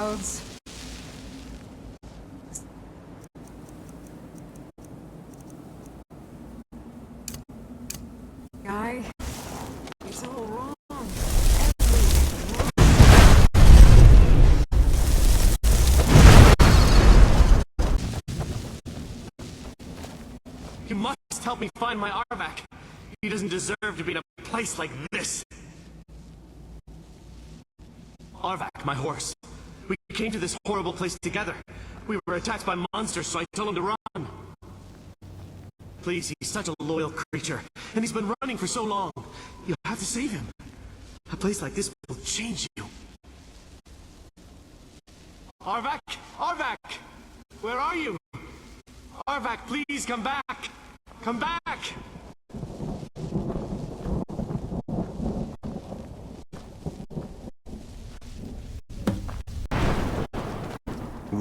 clouds. Guy, it's all wrong. You must help me find my Arvak. He doesn't deserve to be in a place like this. Arvak, my horse. We came to this horrible place together. We were attacked by monsters, so I told him to run. Please, he's such a loyal creature, and he's been running for so long. You have to save him. A place like this will change you. Arvak! Arvak! Where are you? Arvak, please come back! Come back!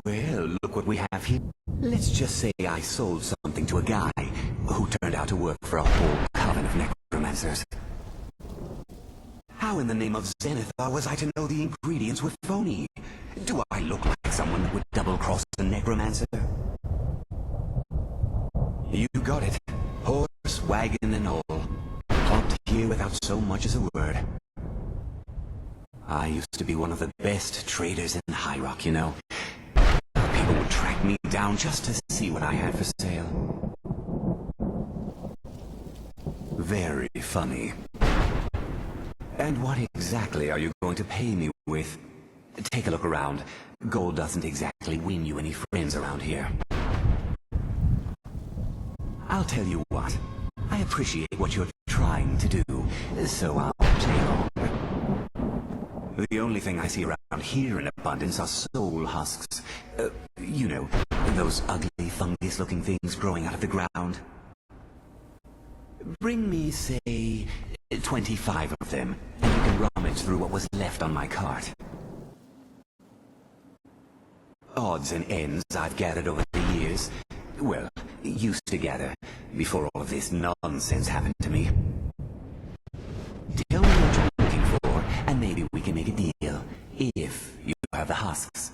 Well, look what we have here. Let's just say I sold something to a guy who turned out to work for a whole coven of necromancers. How in the name of Zenithar was I to know the ingredients were phony? Do I look like someone that would double-cross a necromancer? You got it. Horse, wagon, and all. Plonked here without so much as a word. I used to be one of the best traders in High Rock, you know. People would track me down just to see what I had for sale. Very funny. And what exactly are you going to pay me with? Take a look around. Gold doesn't exactly win you any friends around here. I'll tell you what. I appreciate what you're trying to do, so I'll play along. The only thing I see around here in abundance are soul husks. You know, those ugly fungus-looking things growing out of the ground. Bring me, say, 25 of them, and you can rummage through what was left on my cart. Odds and ends I've gathered over the years. Well, used to gather, before all of this nonsense happened to me. Tell me what you're looking for, and maybe we can make a deal, if you have the husks.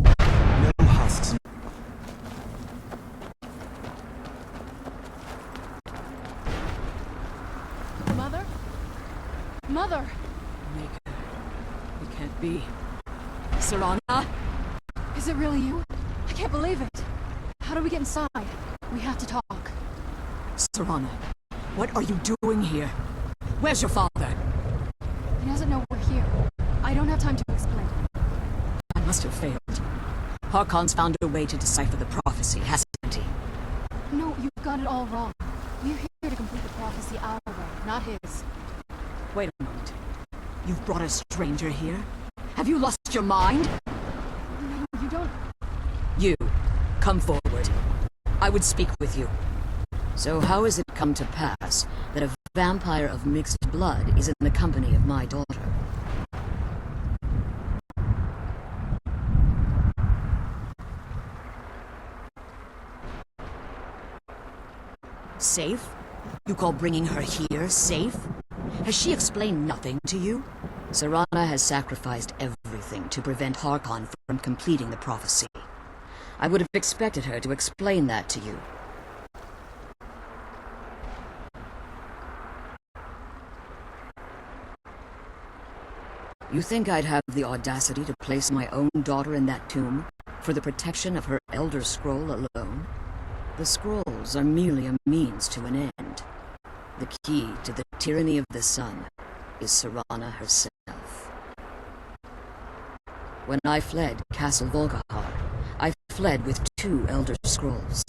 No husks. Mother? Mother! Mage, it can't be. Serana? Is it really you? I can't believe it. How do we get inside? We have to talk. Serana, what are you doing here? Where's your father? He doesn't know we're here. I don't have time to explain. I must have failed. Harkon's found a way to decipher the prophecy, hasn't he? No, you've got it all wrong. We're here to complete the prophecy our way, not his. Wait a moment. You've brought a stranger here? Have you lost your mind? No, you don't... You, come forward. I would speak with you. So how has it come to pass that a vampire of mixed blood is in the company of my daughter? Safe? You call bringing her here safe? Has she explained nothing to you? Serana has sacrificed everything to prevent Harkon from completing the prophecy. I would have expected her to explain that to you. You think I'd have the audacity to place my own daughter in that tomb for the protection of her Elder Scroll alone? The scrolls are merely a means to an end. The key to the tyranny of the sun is Serana herself. When I fled Castle Volgahar, I fled with 2 Elder Scrolls.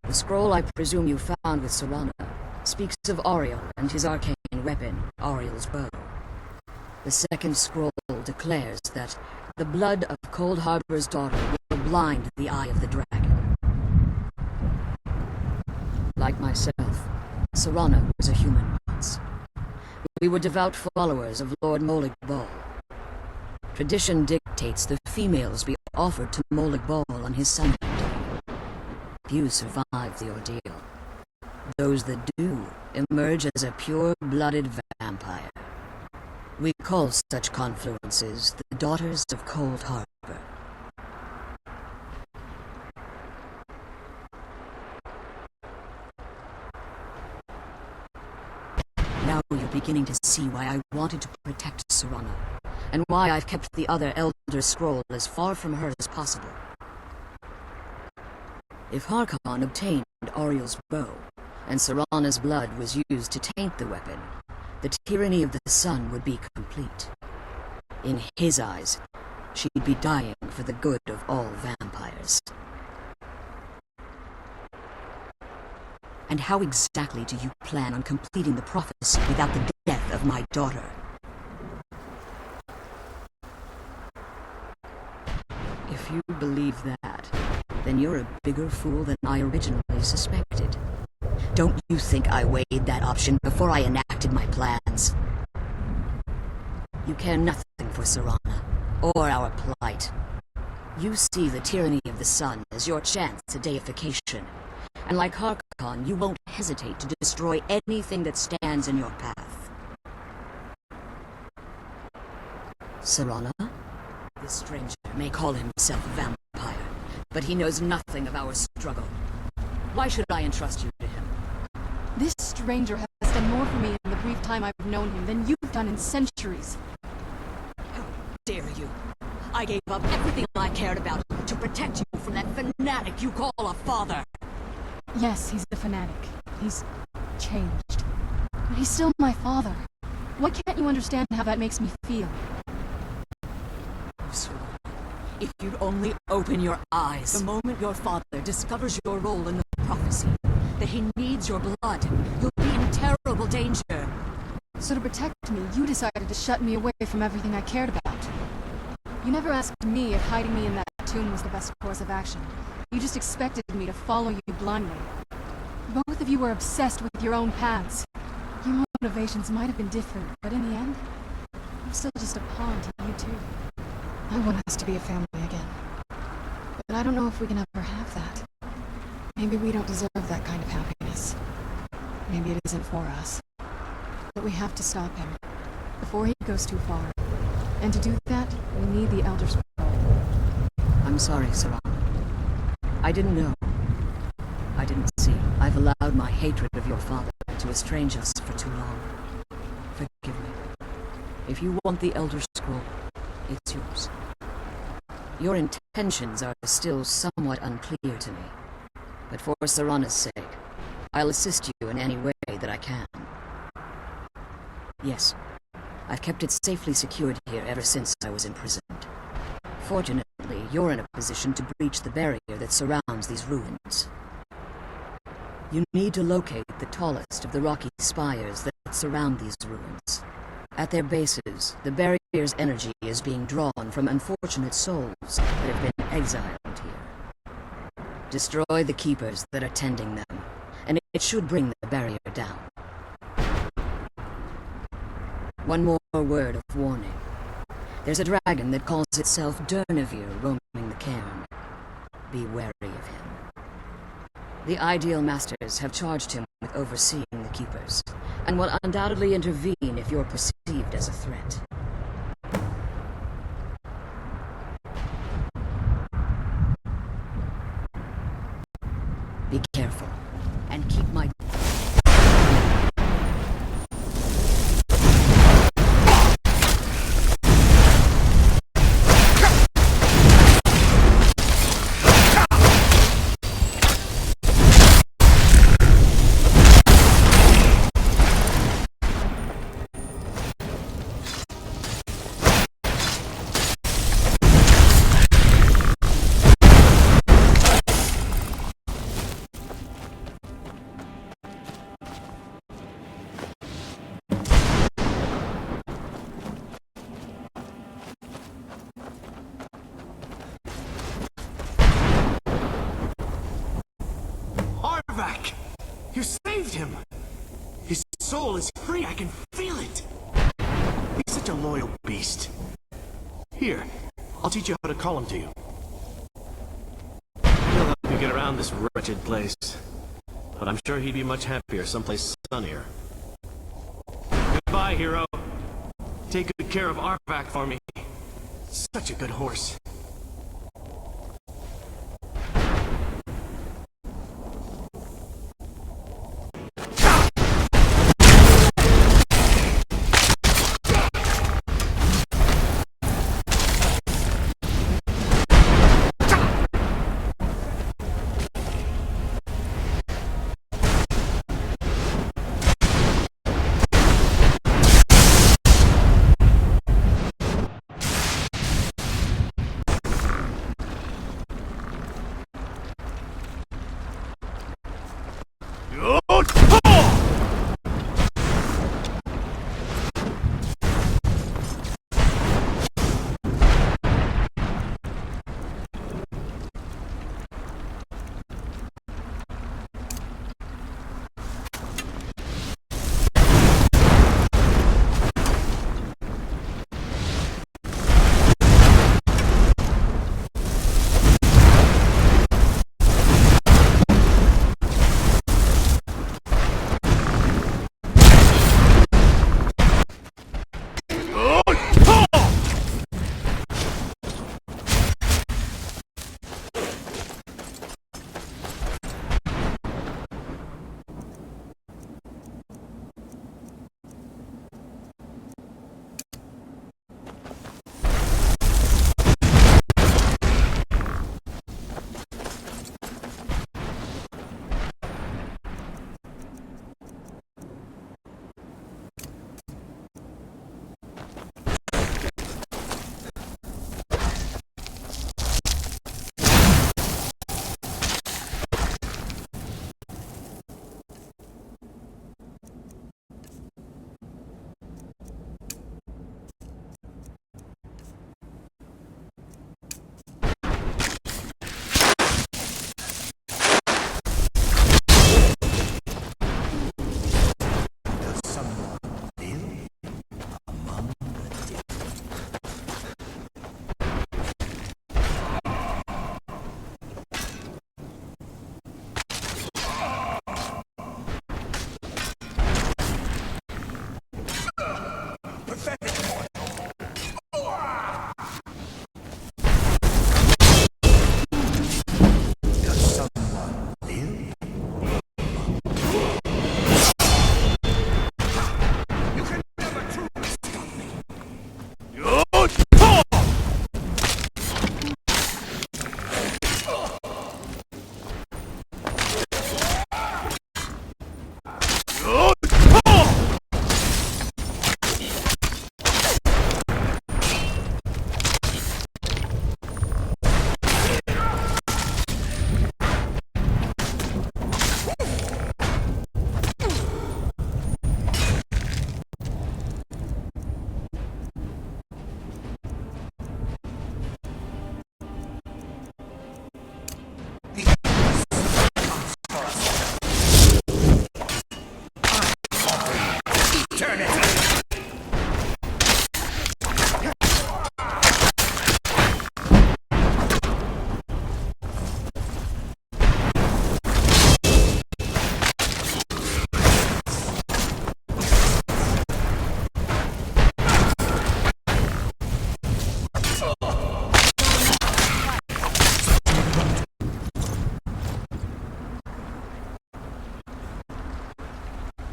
The scroll I presume you found with Serana speaks of Ariel and his arcane weapon, Ariel's bow. The second scroll declares that the blood of Cold Harbor's daughter will blind the eye of the dragon. Like myself, Serana was a human once. We were devout followers of Lord Molig Bal. Tradition dictates the females be offered to Molig Bal on his summit. Few survive the ordeal. Those that do emerge as a pure-blooded vampire. We call such confluences the Daughters of Cold Harbor. Now you're beginning to see why I wanted to protect Serana, and why I've kept the other Elder Scroll as far from her as possible. If Harkon obtained Ariel's bow, and Serana's blood was used to taint the weapon, the tyranny of the sun would be complete. In his eyes, she'd be dying for the good of all vampires. And how exactly do you plan on completing the prophecy without the death of my daughter? If you believe that, then you're a bigger fool than I originally suspected. Don't you think I weighed that option before I enacted my plans? You care nothing for Serana, or our plight. You see the tyranny of the sun as your chance at deification. And like Harkon, you won't hesitate to destroy anything that stands in your path. Serana? This stranger may call himself a vampire, but he knows nothing of our struggle. Why should I entrust you to him? This stranger has done more for me in the brief time I've known him than you've done in centuries. How dare you? I gave up everything I cared about to protect you from that fanatic you call a father. Yes, he's a fanatic. He's changed. But he's still my father. Why can't you understand how that makes me feel? Serana, if you'd only open your eyes the moment your father discovers your role in the prophecy, that he needs your blood, you'll be in terrible danger. So to protect me, you decided to shut me away from everything I cared about. You never asked me if hiding me in that tomb was the best course of action. You just expected me to follow you blindly. Both of you were obsessed with your own paths. Your motivations might have been different, but in the end, I'm still just a pawn to you two. I want us to be a family again. But I don't know if we can ever have that. Maybe we don't deserve that kind of happiness. Maybe it isn't for us. But we have to stop him, before he goes too far. And to do that, we need the Elder Scroll. I'm sorry, Serana. I didn't know. I didn't see. I've allowed my hatred of your father to estrange us for too long. Forgive me. If you want the Elder Scroll, it's yours. Your intentions are still somewhat unclear to me. But for Serana's sake, I'll assist you in any way that I can. Yes, I've kept it safely secured here ever since I was imprisoned. Fortunately, you're in a position to breach the barrier that surrounds these ruins. You need to locate the tallest of the rocky spires that surround these ruins. At their bases, the barrier's energy is being drawn from unfortunate souls that have been exiled here. Destroy the keepers that are tending them, and it should bring the barrier down. One more word of warning. There's a dragon that calls itself Durnevere roaming the cairn. Be wary of him. The Ideal Masters have charged him with overseeing the Keepers, and will undoubtedly intervene if you're perceived as a threat. Be careful, and keep my... You saved him! His soul is free, I can feel it! He's such a loyal beast. Here, I'll teach you how to call him to you. He'll help you get around this wretched place. But I'm sure he'd be much happier someplace sunnier. Goodbye, hero. take good care of Arvac for me. Such a good horse.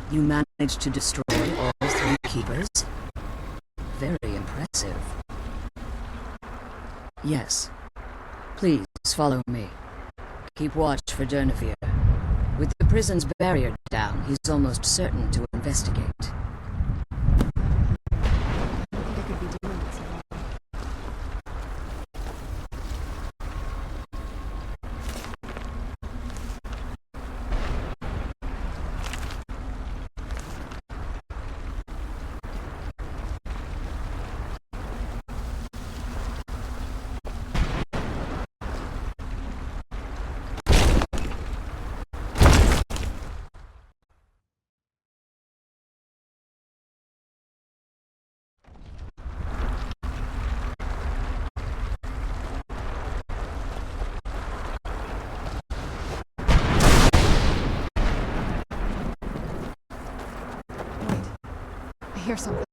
You managed to destroy all three keepers? Very impressive. Yes. Please follow me. Keep watch for Durnevere. With the prison's barrier down, he's almost certain to investigate. I could be doing this. I hear something.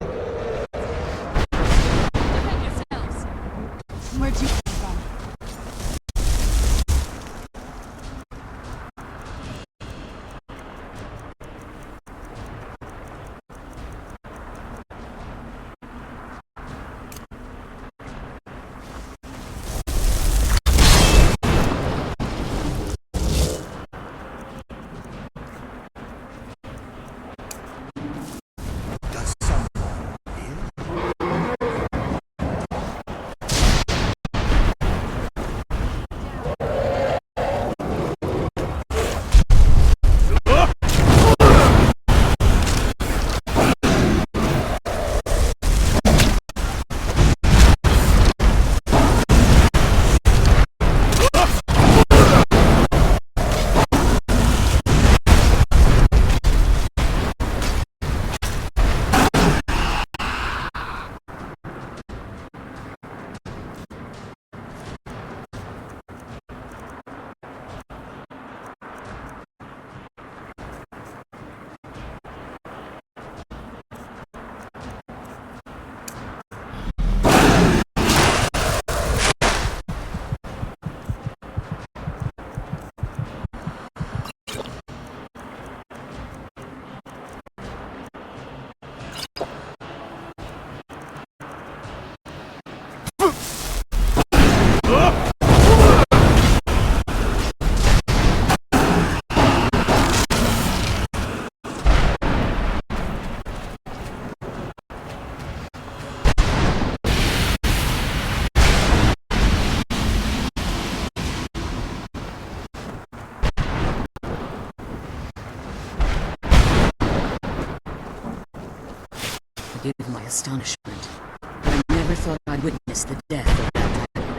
astonishment. I never thought I'd witness the death of that dragon.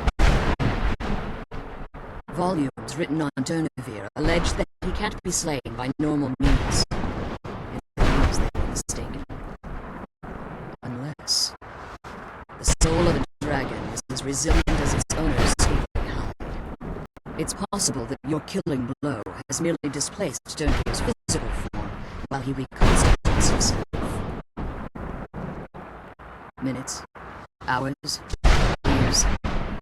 Volumes written on Durnevere allege that he can't be slain by normal means. It appears they were mistaken. Unless the soul of a dragon is as resilient as its owner's sleeping hound. It's possible that your killing blow has merely displaced Durnvere's physical form while he reconstitutes himself. Minutes, hours, years.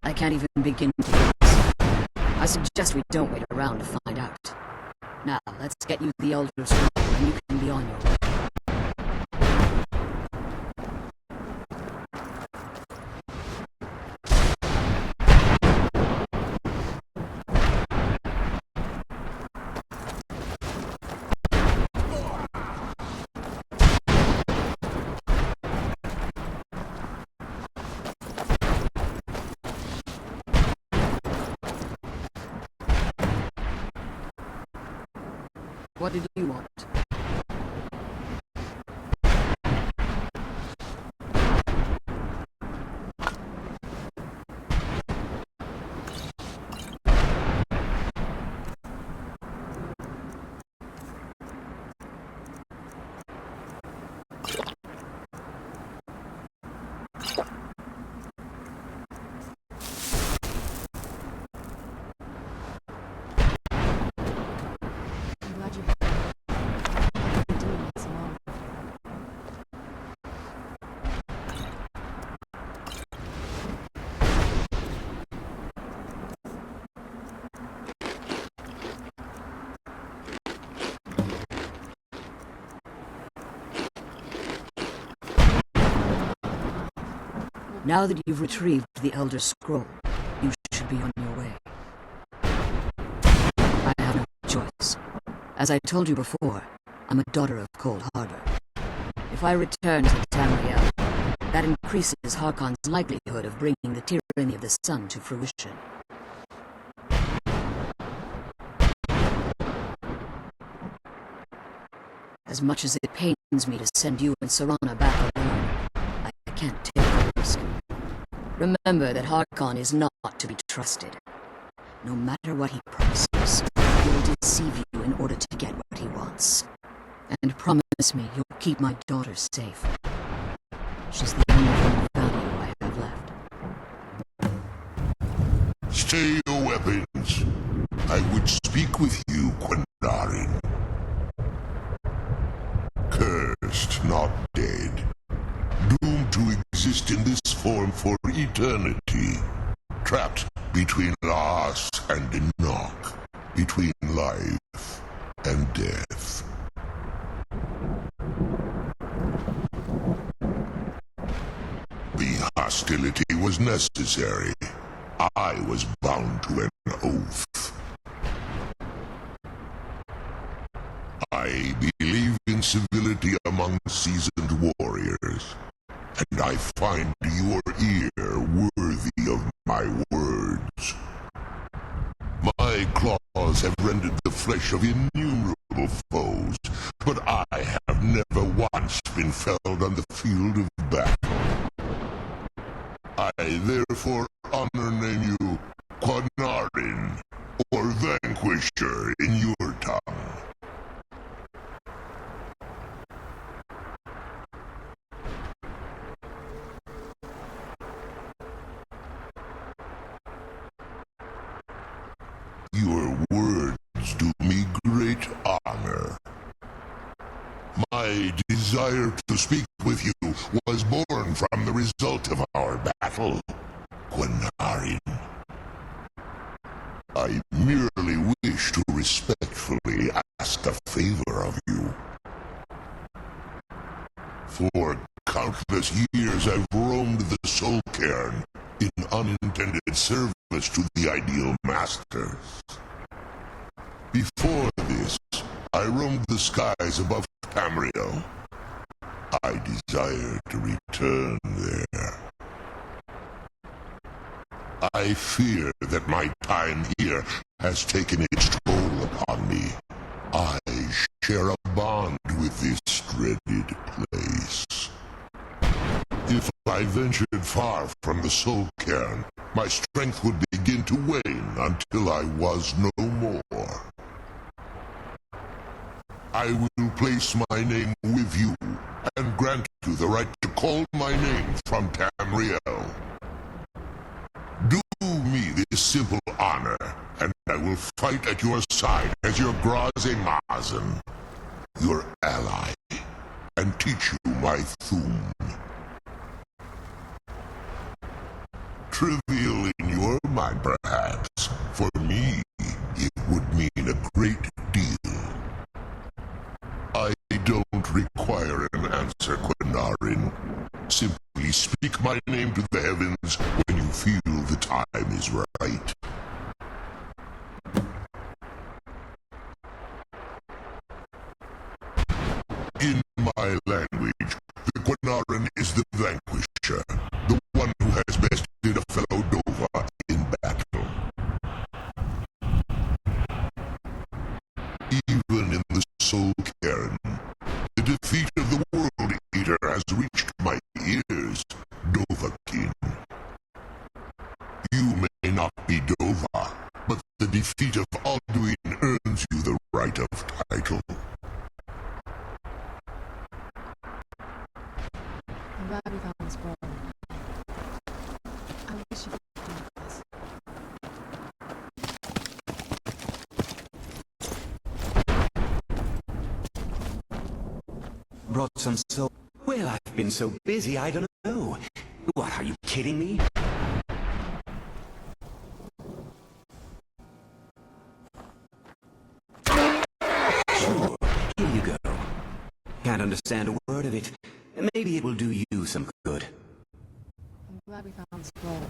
I can't even begin to guess. I suggest we don't wait around to find out. Now, let's get you the Elder Scroll and you can be on your way. What did you want? I'm glad you I've been doing this alone. Now that you've retrieved the Elder Scroll, you should be on your way. I have no choice. As I told you before, I'm a daughter of Cold Harbor. If I return to Tamriel, that increases Harkon's likelihood of bringing the tyranny of the sun to fruition. As much as it pains me to send you and Serana back alone, I can't take the risk. Remember that Harkon is not to be trusted. No matter what he promises, he will deceive you in order to get what he wants. And promise me you'll keep my daughter safe. She's the only thing of value I have left. Stay your weapons. I would speak with you, Quendarin. Cursed, not dead. Doomed to exist in this form for eternity. Trapped between us and Enoch. Between life and death. The hostility was necessary. I was bound to an oath. I believe in civility among seasoned warriors, and I find your ear worthy of my words. My claws have rended the flesh of innumerable foes, but I have never once been felled on the field of battle. I therefore honor name you Quanarin, or Vanquisher in your tongue. Your words do me great honor. My desire to speak with you was born from the result of our battle, Quenarin. I merely wish to respectfully ask a favor of you. For countless years I've roamed the Soul Cairn in unintended service to the ideal masters. Before this, I roamed the skies above Tamriel. I desire to return there. I fear that my time here has taken its toll upon me. I share a bond with this dreaded place. I ventured far from the soul cairn, my strength would begin to wane until I was no more. I will place my name with you, and grant you the right to call my name from Tamriel. Do me this simple honor, and I will fight at your side as your Graze-Mazen, your ally, and teach you my Thum. Trivial in your mind, perhaps. For me, it would mean a great deal. I don't require an answer, Quinarin. Simply speak my name to the heavens when you feel the time is right. In my language, the Quinarin is the vanquisher, the one who has bested a fellow Dova in battle. Even in the Soul Cairn, the defeat of the World Eater has reached my ears, Dovahkiin. You may not be Dova, but the defeat of Alduin earns you the right of title. I'm glad we found this scroll. I wish you could do this. Brought some soul. Well, I've been so busy, I don't know. What, are you kidding me? Sure, here you go. Can't understand a word of it. Maybe it will do you some good. I'm glad we found the scroll.